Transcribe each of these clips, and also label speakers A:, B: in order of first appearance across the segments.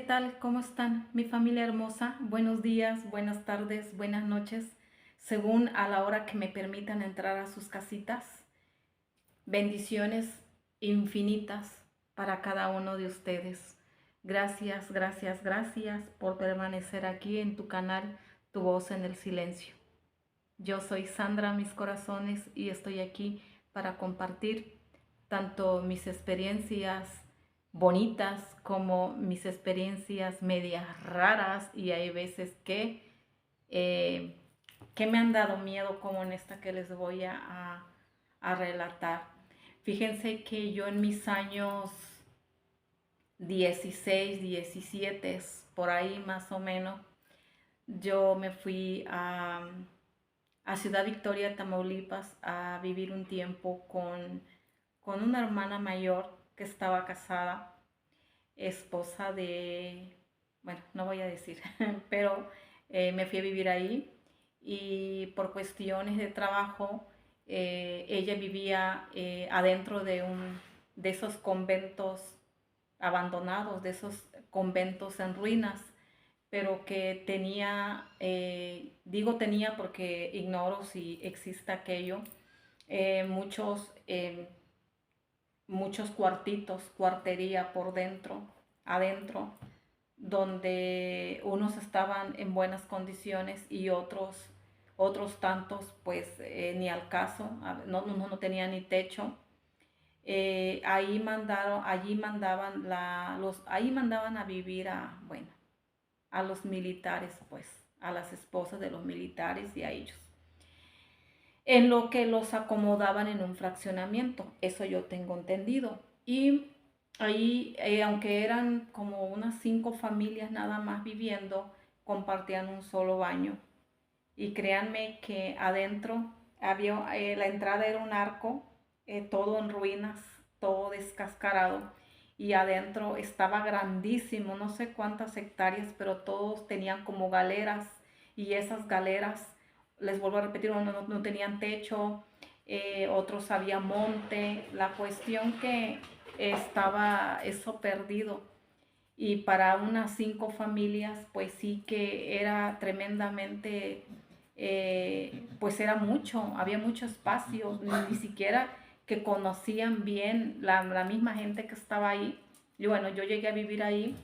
A: tal? ¿Cómo están? Mi familia hermosa. Buenos días, buenas tardes, buenas noches, según a la hora que me permitan entrar a sus casitas. Bendiciones infinitas para cada uno de ustedes. Gracias, gracias, gracias por permanecer aquí en tu canal, Tu Voz en el Silencio. Yo soy Sandra Mis Corazones y estoy aquí para compartir tanto mis experiencias bonitas como mis experiencias medias raras, y hay veces eh, que me han dado miedo, como en esta que les voy a relatar. Fíjense que yo en mis años 16, 17, por ahí más o menos, yo me fui a Ciudad Victoria, Tamaulipas, a vivir un tiempo con una hermana mayor que estaba casada, esposa de, bueno, no voy a decir, pero me fui a vivir ahí, y por cuestiones de trabajo, ella vivía adentro de esos conventos abandonados, de esos conventos en ruinas, pero que tenía, digo tenía porque ignoro si existe aquello, muchos, muchos cuartitos, cuartería por dentro, adentro, donde unos estaban en buenas condiciones y otros tantos pues ni al caso, no tenía ni techo. Ahí mandaban a vivir bueno, a los militares, pues, a las esposas de los militares y a ellos, en lo que los acomodaban en un fraccionamiento. Eso yo tengo entendido. Y ahí, aunque eran como unas 5 familias nada más viviendo, compartían un solo baño. Y créanme que adentro había, la entrada era un arco, todo en ruinas, todo descascarado. Y adentro estaba grandísimo, no sé cuántas hectáreas, pero todos tenían como galeras. Y esas galeras, les vuelvo a repetir, no tenían techo, otros había monte. La cuestión que estaba eso perdido. Y para unas 5 familias, pues sí que era tremendamente, pues era mucho, había mucho espacio, ni siquiera que conocían bien la misma gente que estaba ahí. Y bueno, yo llegué a vivir ahí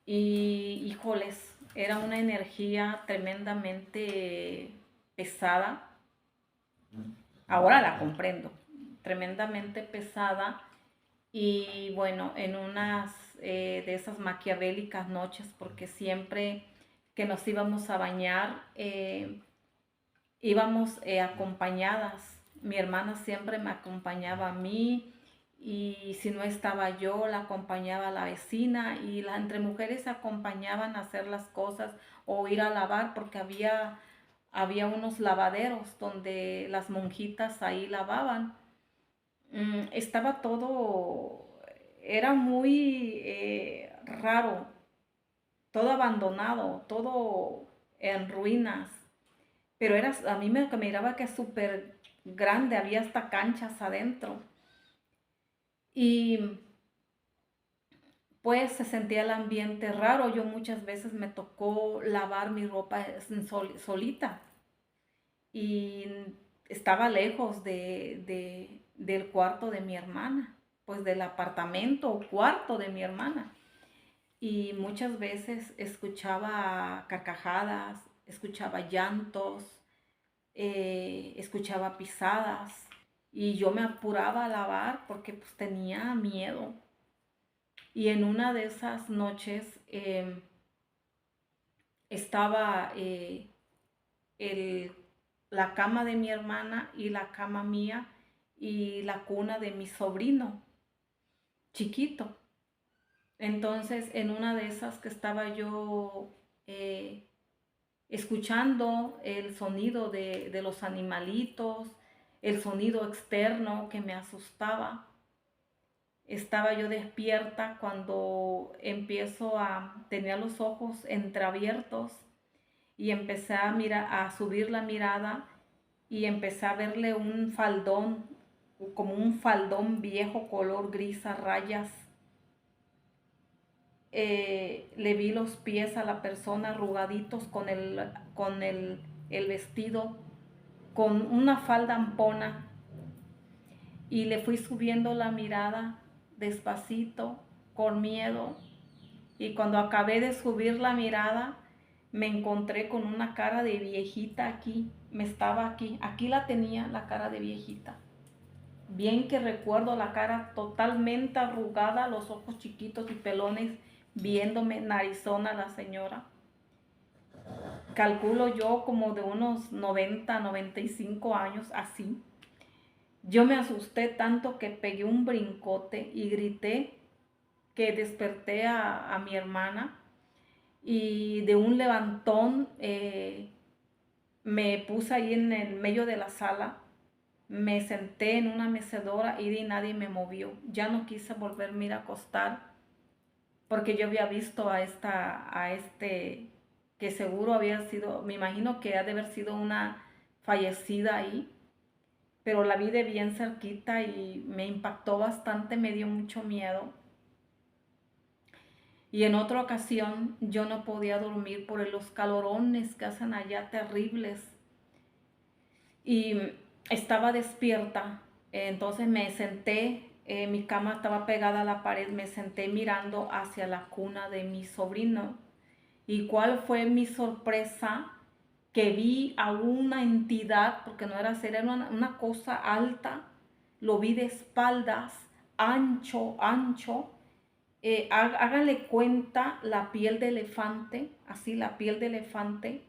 A: y, híjoles, era una energía tremendamente pesada. Ahora la comprendo, tremendamente pesada. Y bueno, en unas de esas maquiavélicas noches, porque siempre que nos íbamos a bañar, íbamos acompañadas. Mi hermana siempre me acompañaba a mí, y si no estaba yo, la acompañaba la vecina, y entre mujeres se acompañaban a hacer las cosas o ir a lavar, porque había unos lavaderos donde las monjitas ahí lavaban. Estaba todo, era muy raro, todo abandonado, todo en ruinas, pero a mí me miraba que es súper grande, había hasta canchas adentro, y pues se sentía el ambiente raro. Yo muchas veces me tocó lavar mi ropa solita, y estaba lejos del cuarto de mi hermana, pues del apartamento o cuarto de mi hermana. Y muchas veces escuchaba carcajadas, escuchaba llantos, escuchaba pisadas, y yo me apuraba a lavar porque pues tenía miedo. Y en una de esas noches estaba el, la cama de mi hermana y la cama mía y la cuna de mi sobrino chiquito. Entonces, en una de esas que estaba yo escuchando el sonido de los animalitos, el sonido externo que me asustaba, estaba yo despierta cuando empiezo a tener los ojos entreabiertos, y empecé a mirar, a subir la mirada, y empecé a verle un faldón, como un faldón viejo color gris a rayas, le vi los pies a la persona arrugaditos el vestido, con una falda ampona, y le fui subiendo la mirada despacito, con miedo, y cuando acabé de subir la mirada, me encontré con una cara de viejita aquí, aquí la tenía la cara de viejita. Bien que recuerdo la cara totalmente arrugada, los ojos chiquitos y pelones, viéndome, narizona la señora. Calculo yo como de unos 95 años, así. Yo me asusté tanto que pegué un brincote y grité, que desperté a mi hermana, y de un levantón me puse ahí en el medio de la sala, me senté en una mecedora y nadie me movió. Ya no quise volverme a ir a acostar porque yo había visto a este, que seguro había sido, me imagino que ha de haber sido una fallecida ahí, pero la vi de bien cerquita y me impactó bastante, me dio mucho miedo. Y en otra ocasión yo no podía dormir por los calorones que hacen allá terribles. Y estaba despierta, entonces me senté, mi cama estaba pegada a la pared, me senté mirando hacia la cuna de mi sobrino. ¿Y cuál fue mi sorpresa? Que vi a una entidad, porque no era ser, era una cosa alta, lo vi de espaldas, ancho, ancho. Háganle cuenta la piel de elefante, así la piel de elefante,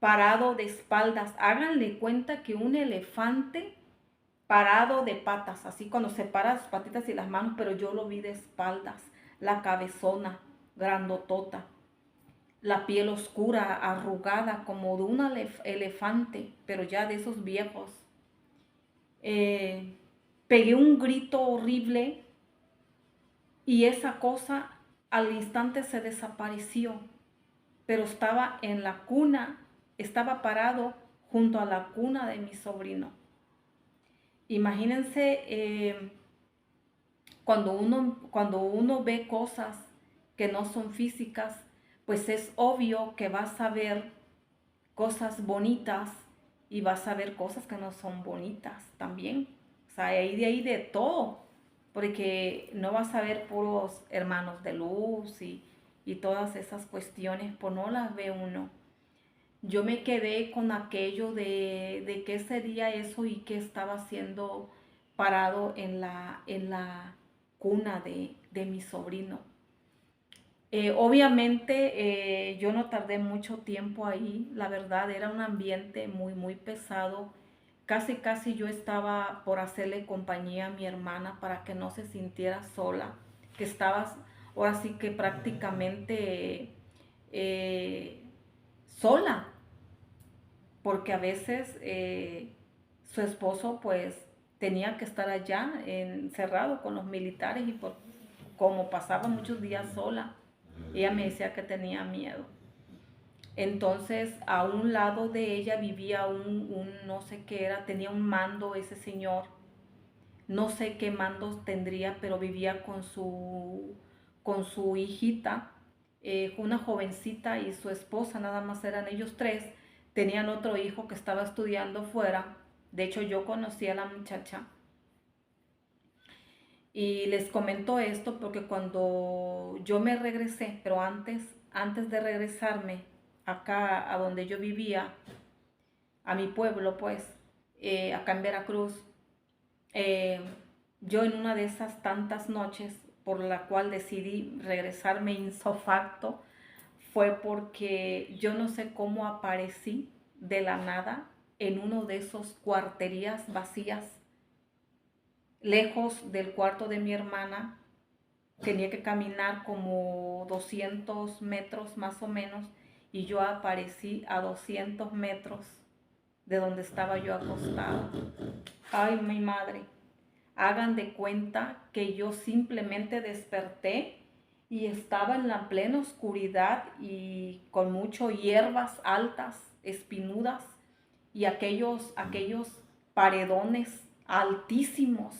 A: parado de espaldas. Háganle cuenta que un elefante parado de patas, así cuando se para las patitas y las manos, pero yo lo vi de espaldas, la cabezona, grandotota, la piel oscura, arrugada, como de un elefante, pero ya de esos viejos. Pegué un grito horrible y esa cosa al instante se desapareció, pero estaba en la cuna, estaba parado junto a la cuna de mi sobrino. Imagínense cuando uno ve cosas que no son físicas, pues es obvio que vas a ver cosas bonitas y vas a ver cosas que no son bonitas también. O sea, hay de ahí de todo, porque no vas a ver puros hermanos de luz y todas esas cuestiones, pues no las ve uno. Yo me quedé con aquello de qué sería eso y qué estaba haciendo parado en la cuna de mi sobrino. Obviamente yo no tardé mucho tiempo ahí, la verdad era un ambiente muy, muy pesado. Casi, casi yo estaba por hacerle compañía a mi hermana para que no se sintiera sola, que estaba ahora sí que prácticamente sola, porque a veces su esposo pues tenía que estar allá encerrado con los militares y como pasaba muchos días sola, ella me decía que tenía miedo. Entonces a un lado de ella vivía un no sé qué era, tenía un mando ese señor, no sé qué mandos tendría, pero vivía con su hijita, una jovencita y su esposa, nada más eran ellos tres. Tenían otro hijo que estaba estudiando fuera. De hecho, yo conocí a la muchacha. Y les comento esto porque cuando yo me regresé, pero antes de regresarme acá a donde yo vivía, a mi pueblo, pues, acá en Veracruz, eh, yo en una de esas tantas noches por la cual decidí regresarme insofacto, fue porque yo no sé cómo aparecí de la nada en uno de esos cuarterías vacías, lejos del cuarto de mi hermana. Tenía que caminar como 200 metros más o menos y yo aparecí a 200 metros de donde estaba yo acostada. Ay, mi madre. Hagan de cuenta que yo simplemente desperté y estaba en la plena oscuridad y con mucho hierbas altas, espinudas y aquellos paredones altísimos.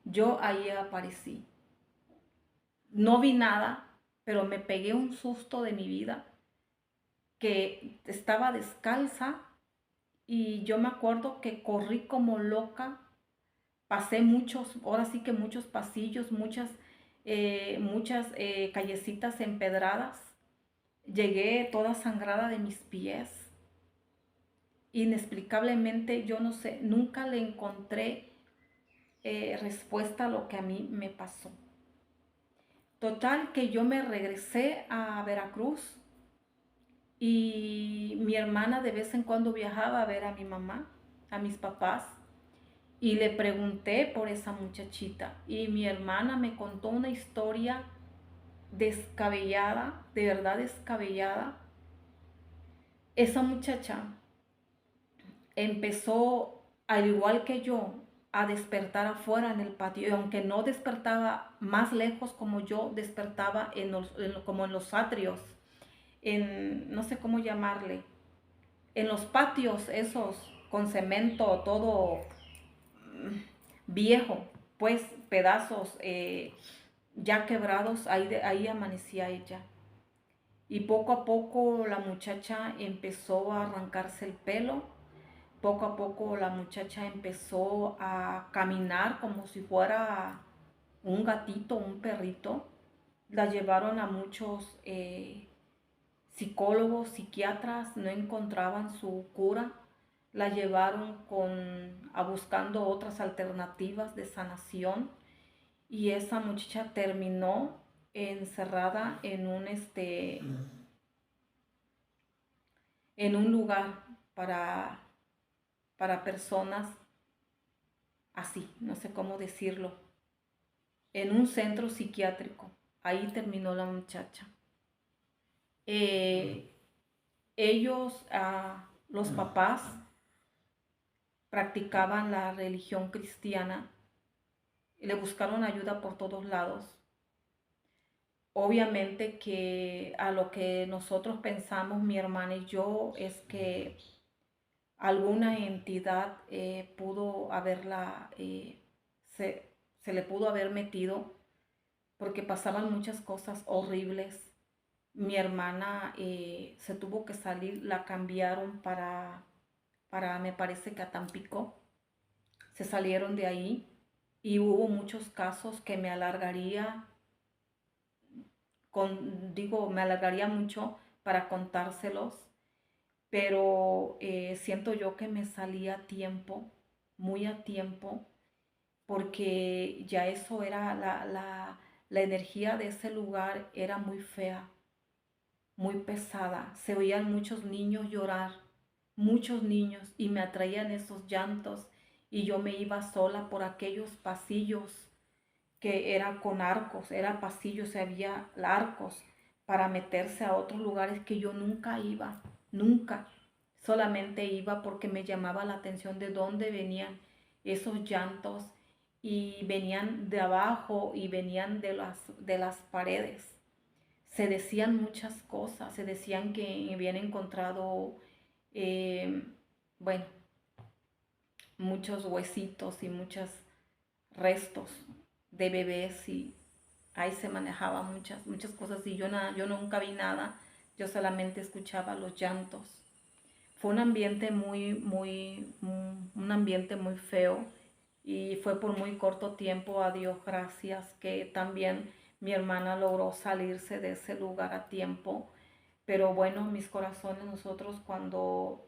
A: Yo ahí aparecí. No vi nada, pero me pegué un susto de mi vida, que estaba descalza y yo me acuerdo que corrí como loca, pasé muchos, ahora sí que muchos pasillos, muchas callecitas empedradas, llegué toda sangrada de mis pies. Inexplicablemente, yo no sé, nunca le encontré respuesta a lo que a mí me pasó. Total, que yo me regresé a Veracruz y mi hermana de vez en cuando viajaba a ver a mi mamá, a mis papás, y le pregunté por esa muchachita. Y mi hermana me contó una historia descabellada, de verdad descabellada. Esa muchacha empezó, al igual que yo, a despertar afuera en el patio, y aunque no despertaba más lejos como yo, despertaba como en los atrios, no sé cómo llamarle, en los patios esos con cemento todo viejo, pues pedazos ya quebrados, ahí amanecía ella. Y poco a poco la muchacha empezó a arrancarse el pelo. Poco a poco la muchacha empezó a caminar como si fuera un gatito, un perrito. La llevaron a muchos psicólogos, psiquiatras, no encontraban su cura. La llevaron a buscando otras alternativas de sanación y esa muchacha terminó encerrada en un lugar para personas así, no sé cómo decirlo, en un centro psiquiátrico. Ahí terminó la muchacha. Eh, ellos, los papás, practicaban la religión cristiana y le buscaron ayuda por todos lados. Obviamente que a lo que nosotros pensamos, mi hermana y yo, es que alguna entidad pudo haberla, se le pudo haber metido, porque pasaban muchas cosas horribles. Mi hermana se tuvo que salir, la cambiaron me parece que a Tampico, se salieron de ahí y hubo muchos casos que me alargaría, me alargaría mucho para contárselos, pero siento yo que me salí a tiempo, muy a tiempo, porque ya eso era, la energía de ese lugar era muy fea, muy pesada. Se oían muchos niños llorar, muchos niños, y me atraían esos llantos, y yo me iba sola por aquellos pasillos que era con arcos, era pasillos, había arcos para meterse a otros lugares que yo nunca iba, nunca. Solamente iba porque me llamaba la atención de dónde venían esos llantos, y venían de abajo y venían de las paredes. Se decían muchas cosas, se decían que habían encontrado, eh, bueno, muchos huesitos y muchos restos de bebés, y ahí se manejaban muchas cosas, y yo nunca vi nada, yo solamente escuchaba los llantos. Fue un ambiente un ambiente muy feo, y fue por muy corto tiempo, a Dios gracias, que también mi hermana logró salirse de ese lugar a tiempo. Pero bueno, mis corazones, nosotros cuando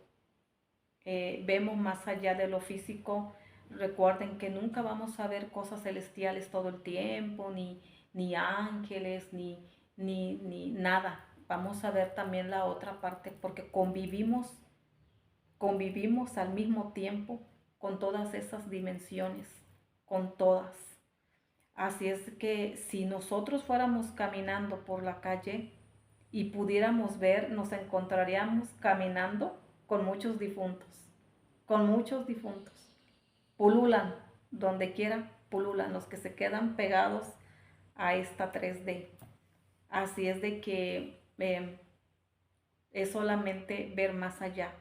A: vemos más allá de lo físico, recuerden que nunca vamos a ver cosas celestiales todo el tiempo, ni ángeles, ni nada. Vamos a ver también la otra parte, porque convivimos al mismo tiempo con todas esas dimensiones, con todas. Así es que si nosotros fuéramos caminando por la calle y pudiéramos ver, nos encontraríamos caminando con muchos difuntos. Pululan, donde quiera pululan los que se quedan pegados a esta 3D. Así es de que es solamente ver más allá.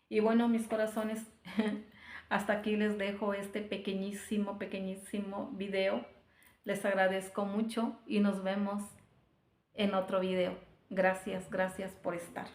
A: Y bueno, mis corazones, hasta aquí les dejo este pequeñísimo video. Les agradezco mucho y nos vemos en otro video. Gracias, gracias por estar.